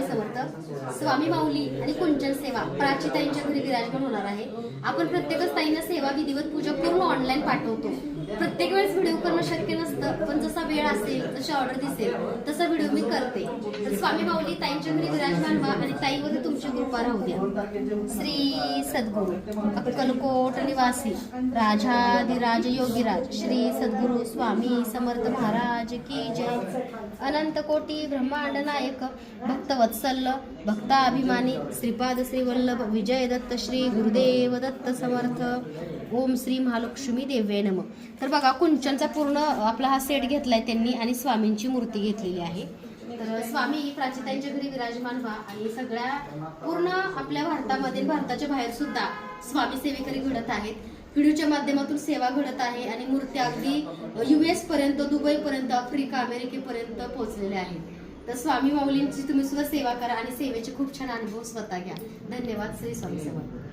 समर्थ. स्वामी माऊली आणि कुंचन सेवा प्राचीताईंच्या घरी विराजमान होणार आहे. आपण प्रत्येकच ताईंना सेवा विधिवत पूजा करून ऑनलाईन पाठवतो. प्रत्येक वेळेस व्हिडिओ करणं शक्य नसतं, पण जसा वेळ असेल, जशी ऑर्डर दिसेल तसा व्हिडिओ मी करते. तर स्वामी माऊली ताईंच्या घरी विराजमान व्हा आणि ताईवरती तुमची कृपा राहू द्या. श्री सद्गुरू अक्कलकोट निवासी राजाधिराज योगीराज श्री सद्गुरू स्वामी समर्थ महाराज की जय. अनंत कोटी ब्रह्मांड नायक भक्तवत्सल भक्ताभिमानी श्रीपाद श्री वल्लभ विजय दत्त श्री गुरुदेव दत्त समर्थ. ओम श्री महालक्ष्मी देव्ये नमः. तर बघा, कुंचनचा पूर्ण आपला हा सेट घेतलाय त्यांनी आणि स्वामींची मूर्ती घेतलेली आहे. तर स्वामी प्राचीताईंच्या घरी विराजमान व्हा आणि सगळ्या पूर्ण आपल्या भारतामध्ये भारताच्या बाहेर सुद्धा स्वामी सेवेकरी घडत आहेत. व्हिडिओच्या माध्यमातून सेवा घडत आहे आणि मूर्त्या अगदी US पर्यंत, दुबई पर्यंत, आफ्रिका, अमेरिकेपर्यंत पोहोचलेल्या आहेत. तर स्वामी माऊलींची तुम्ही सुद्धा सेवा करा आणि सेवेचे खूप छान अनुभव स्वतः घ्या. धन्यवाद. श्री स्वामी समर्थ.